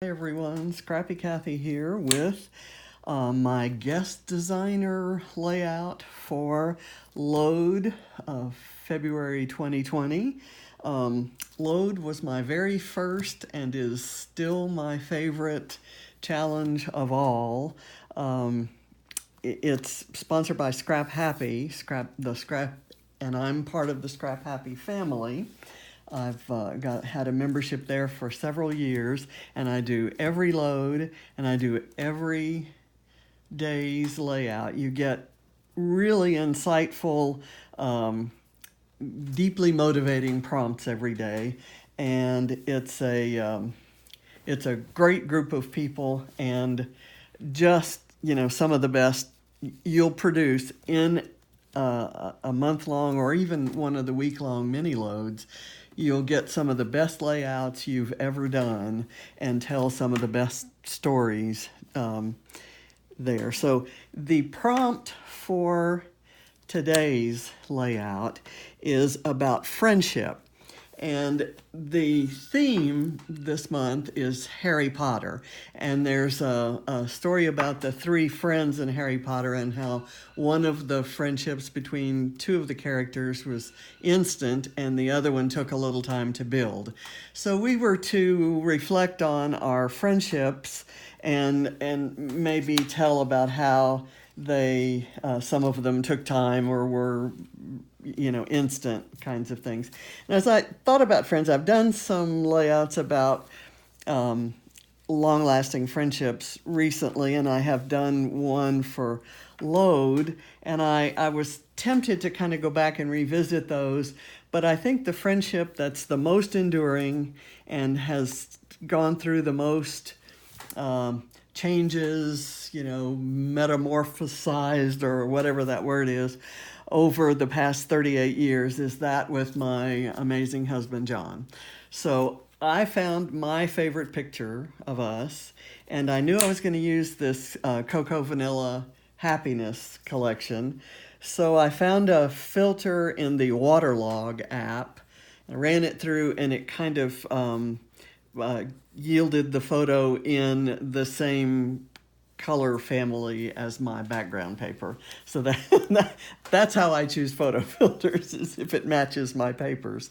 everyone, Scrappy Kathy here with my guest designer layout for Load of February 2020. Load was my very first and is still my favorite challenge of all. It's sponsored by Scrap Happy, and I'm part of the Scrap Happy family. I've had a membership there for several years, and I do every load, and I do every day's layout. You get really insightful, deeply motivating prompts every day, and it's a great group of people, and just some of the best you'll produce in a month-long or even one of the week-long mini loads. You'll get some of the best layouts you've ever done and tell some of the best stories there. So the prompt for today's layout is about friendship. And the theme this month is Harry Potter. And there's a story about the three friends in Harry Potter and how one of the friendships between two of the characters was instant and the other one took a little time to build. So we were to reflect on our friendships and maybe tell about how they some of them took time or were instant kinds of things. And as I thought about friends, I've done some layouts about long-lasting friendships recently, and I have done one for Load, and I was tempted to kind of go back and revisit those, but I think the friendship that's the most enduring and has gone through the most changes, metamorphosized or whatever that word is, over the past 38 years is that with my amazing husband, John. So I found my favorite picture of us, and I knew I was going to use this Cocoa Vanilla Happiness collection. So I found a filter in the Waterlog app, I ran it through, and it kind of yielded the photo in the same color family as my background paper. So that's how I choose photo filters, is if it matches my papers.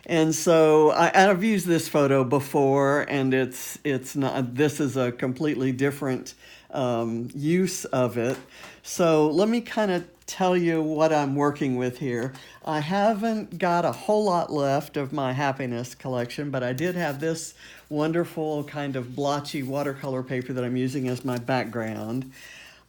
And so I've used this photo before, and it's not, this is a completely different use of it. So let me kind of tell you what I'm working with here. I haven't got a whole lot left of my happiness collection, but I did have this wonderful kind of blotchy watercolor paper that I'm using as my background.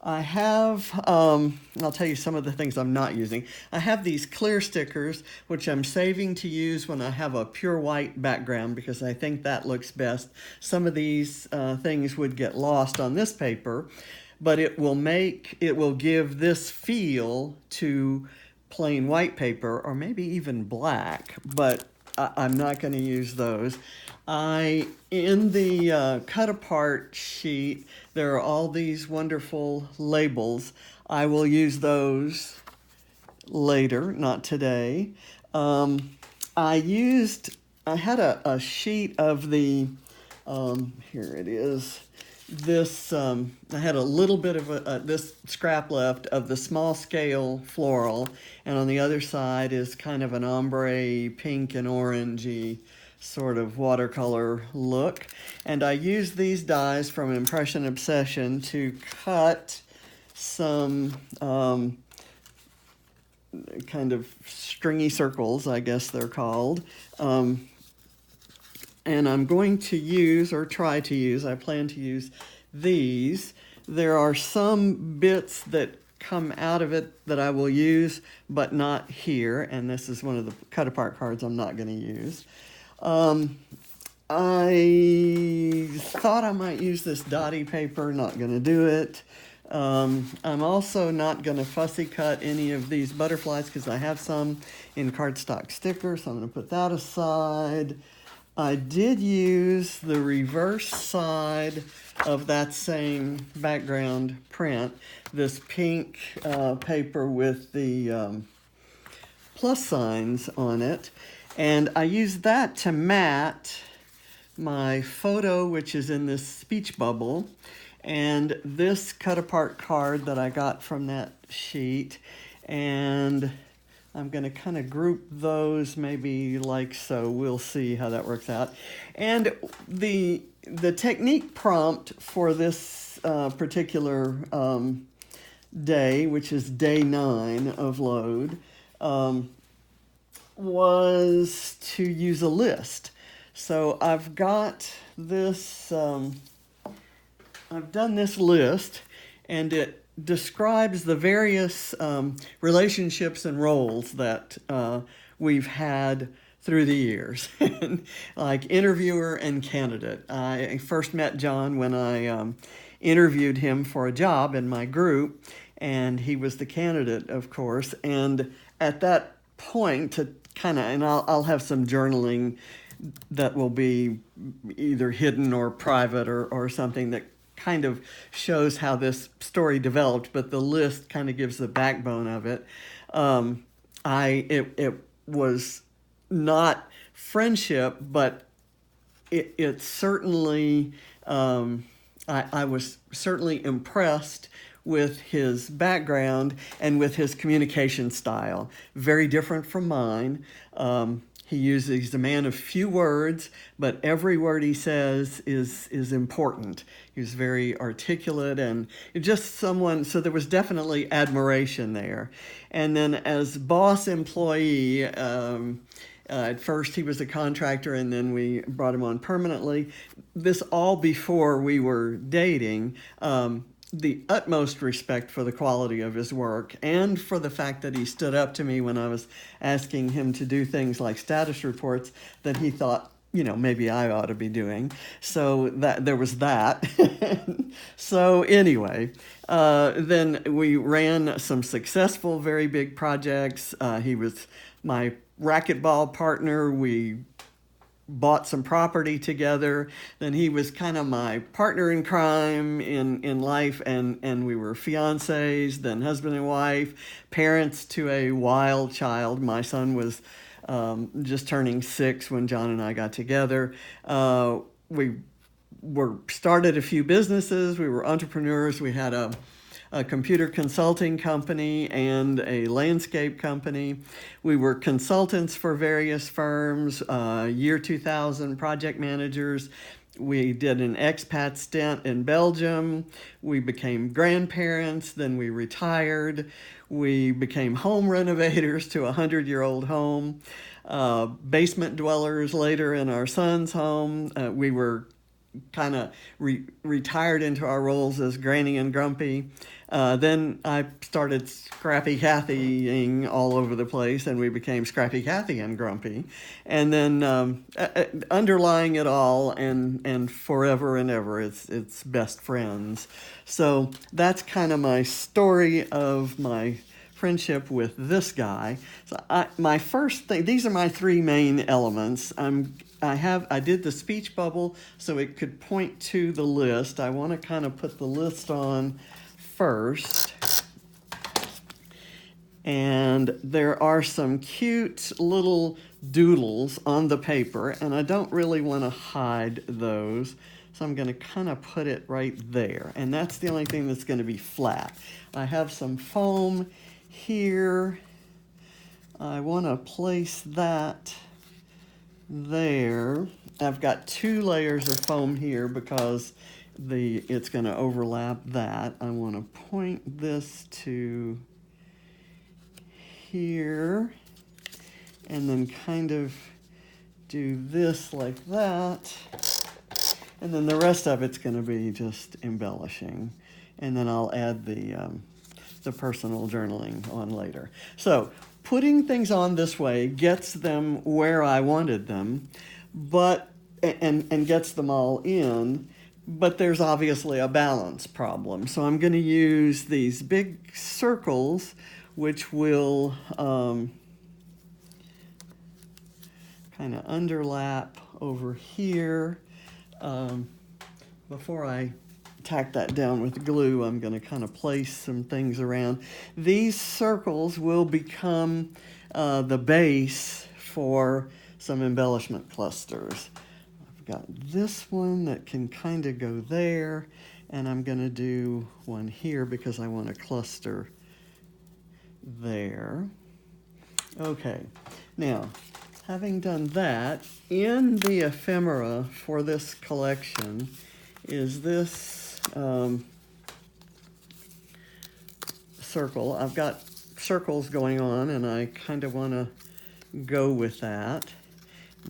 I have, I'll tell you some of the things I'm not using. I have these clear stickers, which I'm saving to use when I have a pure white background because I think that looks best. Some of these things would get lost on this paper, but it will give this feel to plain white paper or maybe even black, but I'm not going to use those. In the cut apart sheet, there are all these wonderful labels. I will use those later, not today. I had a sheet of the, here it is. I had a little bit of this scrap left of the small scale floral, and on the other side is kind of an ombre pink and orangey sort of watercolor look. And I used these dies from Impression Obsession to cut some kind of stringy circles, I guess they're called. And I'm going to use, or try to use, I plan to use these. There are some bits that come out of it that I will use, but not here. And this is one of the cut apart cards I'm not going to use. I thought I might use this dotty paper, not going to do it. I'm also not going to fussy cut any of these butterflies because I have some in cardstock sticker, so I'm going to put that aside. I did use the reverse side of that same background print, this pink paper with the plus signs on it, and I used that to mat my photo, which is in this speech bubble, and this cut apart card that I got from that sheet. And I'm going to kind of group those maybe like so. We'll see how that works out. And the technique prompt for this particular day, which is day 9 of load, was to use a list. So I've got this, I've done this list, and it describes the various relationships and roles that we've had through the years, like interviewer and candidate. I first met John when I interviewed him for a job in my group, and he was the candidate, of course. And at that point, to kind of, and I'll have some journaling that will be either hidden or private or something that kind of shows how this story developed, but the list kind of gives the backbone of it. It was not friendship, but it certainly, I was certainly impressed with his background and with his communication style. Very different from mine. He's a man of few words, but every word he says is important. He was very articulate and just someone, so there was definitely admiration there. And then as boss employee, at first he was a contractor, and then we brought him on permanently. This all before we were dating. The utmost respect for the quality of his work and for the fact that he stood up to me when I was asking him to do things like status reports that he thought, maybe I ought to be doing. So that there was that. So anyway, then we ran some successful, very big projects. He was my racquetball partner. We bought some property together. Then he was kind of my partner in crime in life, and we were fiancés, then husband and wife, parents to a wild child. My son was just turning 6 when John and I got together. We started a few businesses. We were entrepreneurs. We had a computer consulting company and a landscape company. We were consultants for various firms, year 2000 project managers. We did an expat stint in Belgium. We became grandparents, then we retired. We became home renovators to a 100-year-old home, basement dwellers later in our son's home. We were kind of retired into our roles as Granny and Grumpy. Then I started Scrappy Cathying all over the place, and we became Scrappy Cathy and Grumpy. And then underlying it all and forever and ever, it's best friends. So that's kind of my story of my friendship with this guy. So my first thing, these are my 3 main elements. I did the speech bubble so it could point to the list. I want to kind of put the list on first. And there are some cute little doodles on the paper, and I don't really want to hide those. So I'm going to kind of put it right there. And that's the only thing that's going to be flat. I have some foam here. I want to place that there. I've got 2 layers of foam here because it's going to overlap that. I want to point this to here and then kind of do this like that. And then the rest of it's going to be just embellishing. And then I'll add the personal journaling on later. So putting things on this way gets them where I wanted them, and gets them all in, but there's obviously a balance problem. So I'm going to use these big circles, which will kind of underlap over here. Before I tack that down with glue, I'm going to kind of place some things around. These circles will become the base for some embellishment clusters. I've I've got this one that can kind of go there, and I'm going to do one here because I want a cluster there. Okay, now, having done that, in the ephemera for this collection is this circle. I've got circles going on, and I kind of want to go with that.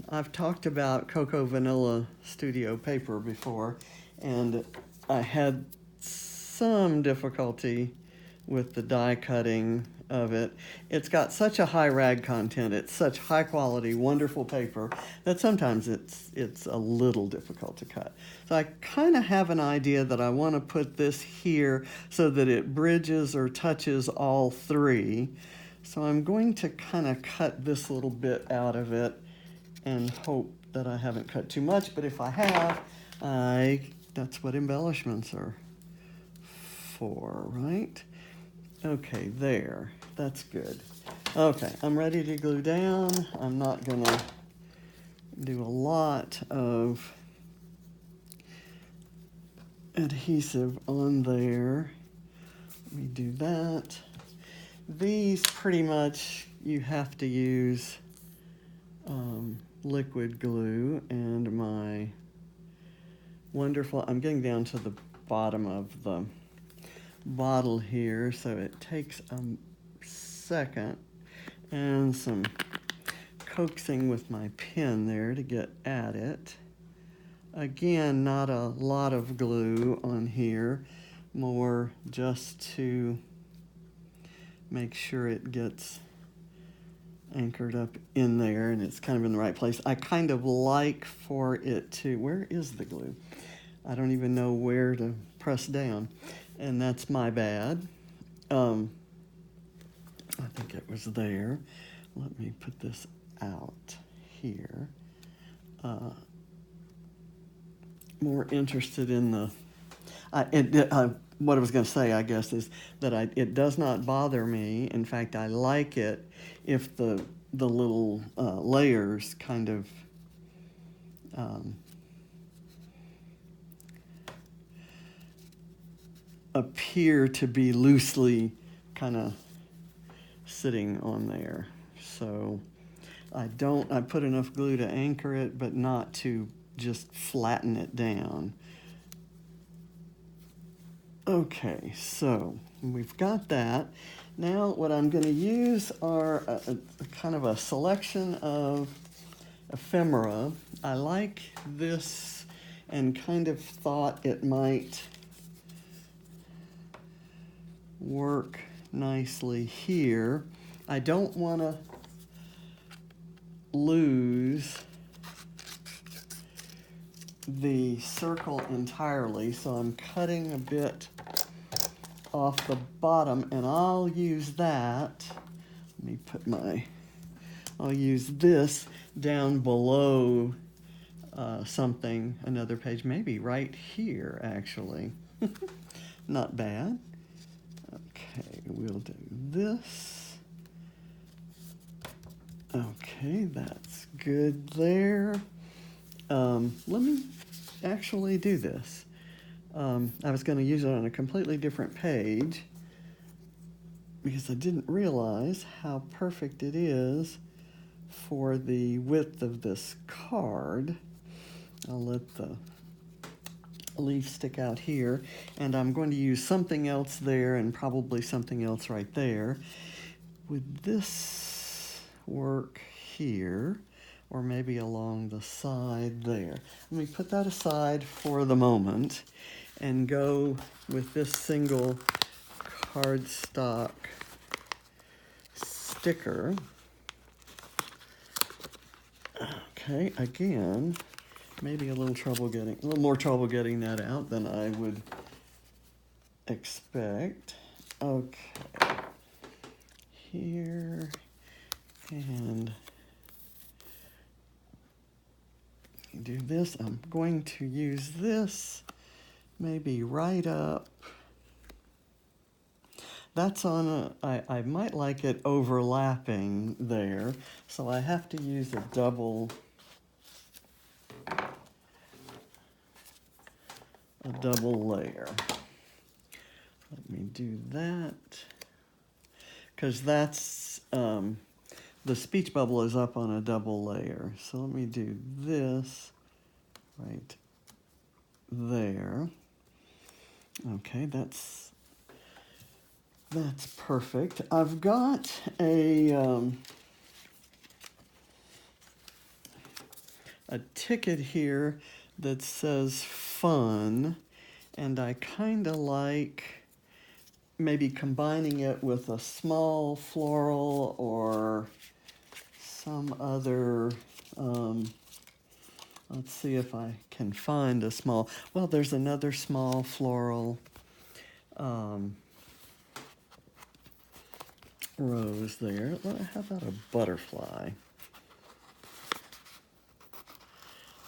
I've talked about Cocoa Vanilla Studio paper before, and I had some difficulty with the die cutting of it. It's got such a high rag content, it's such high quality, wonderful paper, that sometimes it's a little difficult to cut. So I kind of have an idea that I want to put this here so that it bridges or touches all three. So I'm going to kind of cut this little bit out of it and hope that I haven't cut too much, but if I have, that's what embellishments are for, right? Okay, there, that's good. Okay, I'm ready to glue down. I'm not gonna do a lot of adhesive on there. Let me do that. These pretty much you have to use liquid glue, and my wonderful, I'm getting down to the bottom of the bottle here, so it takes a second and some coaxing with my pen there to get at it. Again, not a lot of glue on here, more just to make sure it gets anchored up in there and it's kind of in the right place. I kind of like for it to, where is the glue? I don't even know where to press down, and that's my bad. I think it was there. Let me put this out here. More interested in the, what I was going to say, I guess, is that it does not bother me. In fact, I like it if the little layers kind of appear to be loosely kind of sitting on there. So I put enough glue to anchor it, but not to just flatten it down. Okay, so we've got that. Now what I'm going to use are a kind of a selection of ephemera. I like this and kind of thought it might work nicely here. I don't want to lose the circle entirely, so I'm cutting a bit off the bottom, and I'll use that. Let me put I'll use this down below something, another page, maybe right here actually. Not bad. Okay, we'll do this. Okay, that's good there. Let me actually do this. I was going to use it on a completely different page because I didn't realize how perfect it is for the width of this card. I'll let the leaf stick out here, and I'm going to use something else there and probably something else right there. Would this work here? Or maybe along the side there. Let me put that aside for the moment and go with this single cardstock sticker. Okay, again, maybe a little more trouble getting that out than I would expect. Okay, here, and do this. I'm going to use this maybe right up. That's on I might like it overlapping there, so I have to use a double a double layer. Let me do that, because that's, the speech bubble is up on a double layer. So let me do this right there. Okay, that's perfect. I've got a ticket here that says fun, and I kind of like maybe combining it with a small floral or some other, let's see if I can find a small, well, there's another small floral rose there. How about a butterfly?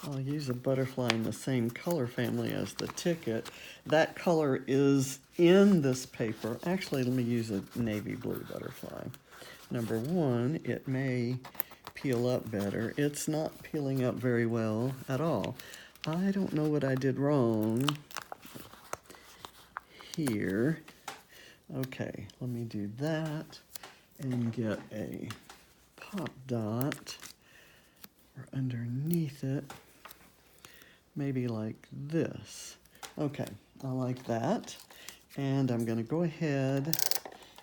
I'll use a butterfly in the same color family as the ticket. That color is in this paper. Actually, let me use a navy blue butterfly. Number one, it may peel up better. It's not peeling up very well at all. I don't know what I did wrong here. Okay, let me do that and get a pop dot or underneath it. Maybe like this. Okay, I like that. And I'm going to go ahead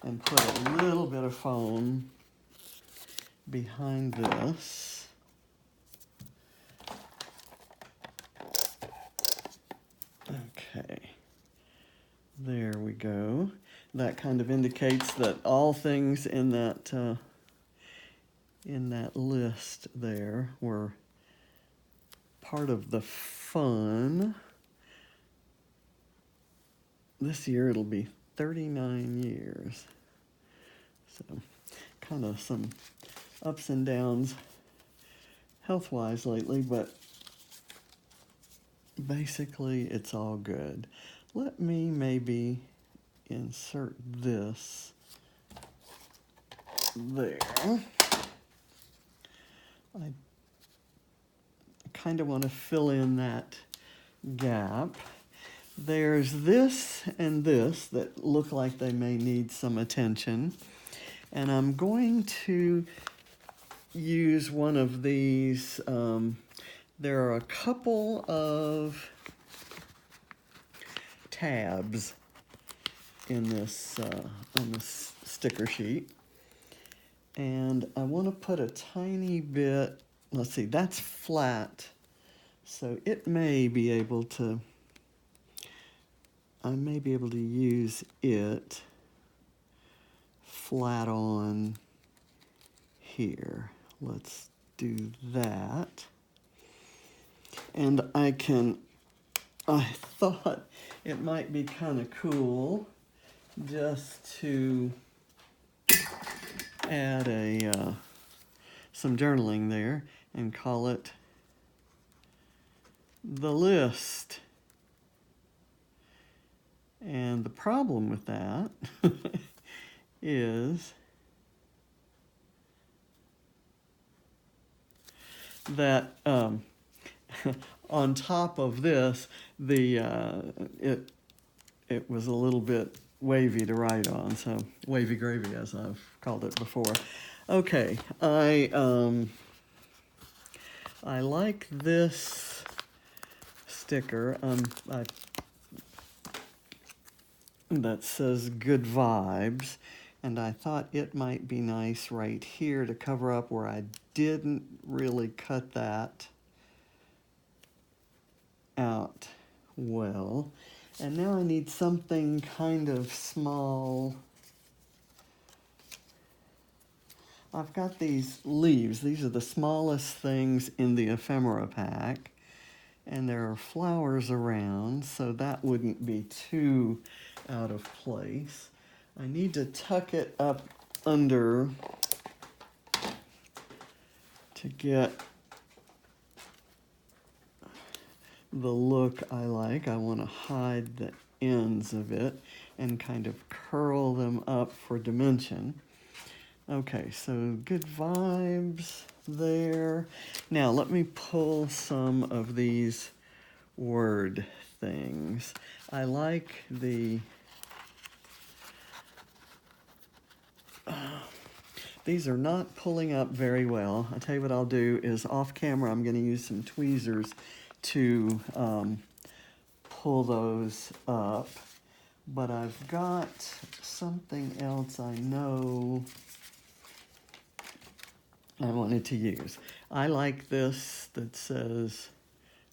and put a little bit of foam behind this. Okay, there we go. That kind of indicates that all things in that list there were part of the fun. This year it'll be 39 years. So kind of some ups and downs health-wise lately, but basically it's all good. Let me maybe insert this there. I kind of want to fill in that gap. There's this and this that look like they may need some attention. And I'm going to use one of these. There are a couple of tabs in this on this sticker sheet. And I want to put a tiny bit, let's see, that's flat. So it may be able to, I may be able to use it flat on here. Let's do that. And I thought it might be kind of cool just to add some journaling there and call it the list. And the problem with that is that on top of this, it was a little bit wavy to write on, so wavy gravy, as I've called it before. Okay, I like this sticker that says good vibes, and I thought it might be nice right here to cover up where I didn't really cut that out well. And now I need something kind of small. I've got these leaves. These are the smallest things in the ephemera pack. And there are flowers around, so that wouldn't be too out of place. I need to tuck it up under to get the look I like. I want to hide the ends of it and kind of curl them up for dimension. Okay, so good vibes there. Now let me pull some of these word things. I like the, these are not pulling up very well. I'll tell you what I'll do is off camera, I'm going to use some tweezers to pull those up. But I've got something else I know I wanted to use. I like this that says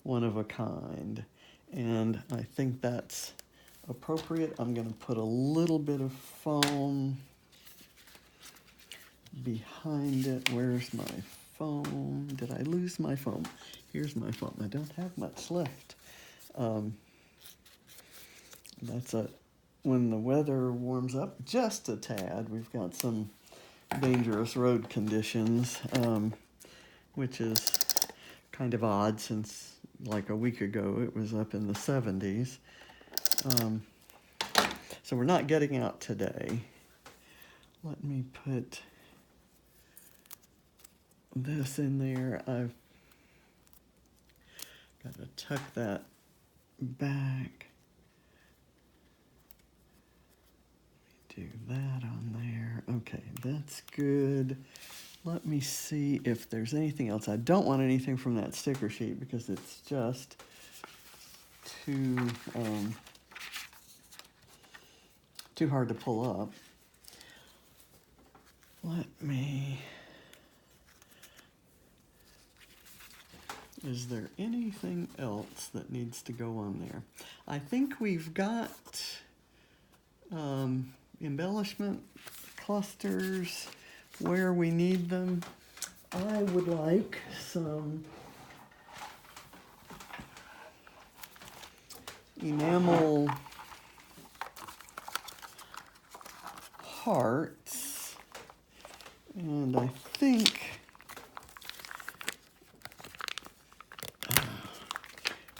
one of a kind, and I think that's appropriate. I'm going to put a little bit of foam behind it. Where's my foam? Did I lose my foam? Here's my foam. I don't have much left. That's when the weather warms up just a tad. We've got some dangerous road conditions, which is kind of odd since like a week ago it was up in the 70s. So we're not getting out today. Let me put this in there. I've got to tuck that back. Do that on there. Okay, that's good. Let me see if there's anything else. I don't want anything from that sticker sheet because it's just too hard to pull up. Is there anything else that needs to go on there? I think we've got embellishment clusters where we need them. I would like some enamel hearts, and I think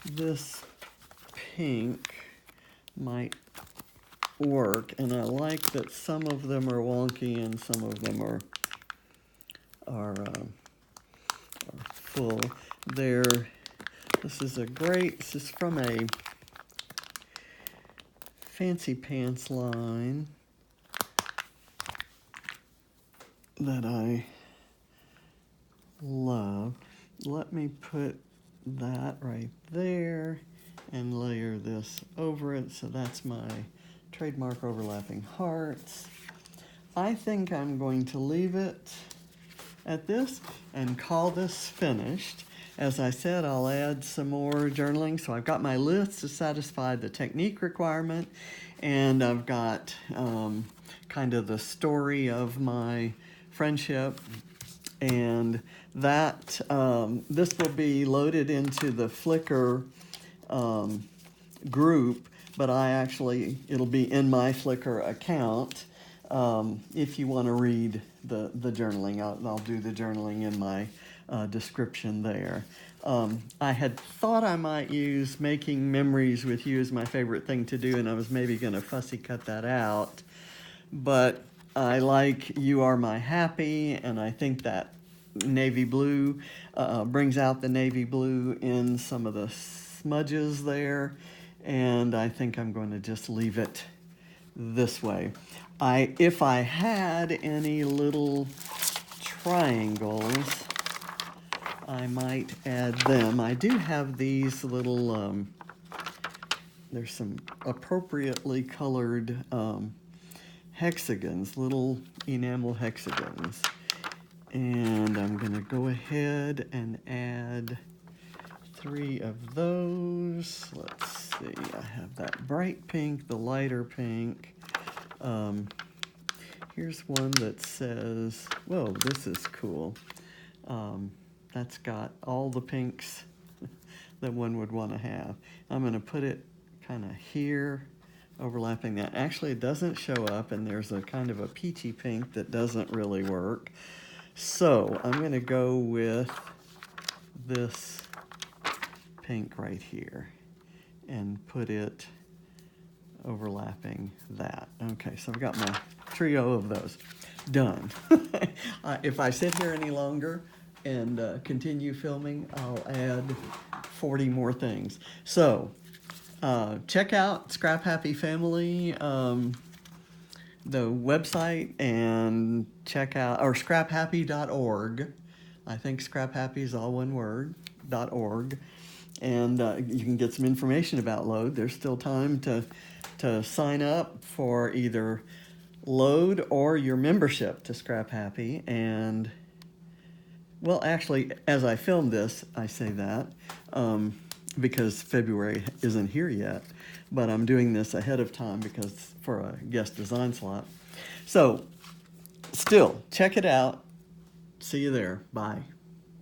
this pink might work, and I like that some of them are wonky and some of them are full. This is from a Fancy Pants line that I love. Let me put that right there and layer this over it. So that's my trademark overlapping hearts. I think I'm going to leave it at this and call this finished. As I said, I'll add some more journaling. So I've got my list to satisfy the technique requirement, and I've got kind of the story of my friendship, and that this will be loaded into the Flickr group, but it'll be in my Flickr account. If you want to read the journaling, I'll do the journaling in my description there. I had thought I might use making memories with you as my favorite thing to do, and I was maybe going to fussy cut that out, but I like You Are My Happy, and I think that navy blue brings out the navy blue in some of the smudges there, and I think I'm going to just leave it this way. If I had any little triangles, I might add them. I do have these little, there's some appropriately colored hexagons, little enamel hexagons. And I'm going to go ahead and add 3 of those. Let's see, I have that bright pink, the lighter pink. Here's one that says, whoa, this is cool. That's got all the pinks that one would want to have. I'm going to put it kind of here, overlapping that. Actually, it doesn't show up, and there's a kind of a peachy pink that doesn't really work. So I'm going to go with this pink right here and put it overlapping that. Okay, so I've got my trio of those done. If I sit here any longer and continue filming, I'll add 40 more things. So check out Scrap Happy Family, the website, and check out, or scraphappy.org. I think Scrap Happy is all one word, .org. And you can get some information about Load. There's still time to sign up for either Load or your membership to Scrap Happy. And, well, actually, as I film this, I say that because February isn't here yet. But I'm doing this ahead of time because for a guest design slot. So, still, check it out. See you there. Bye.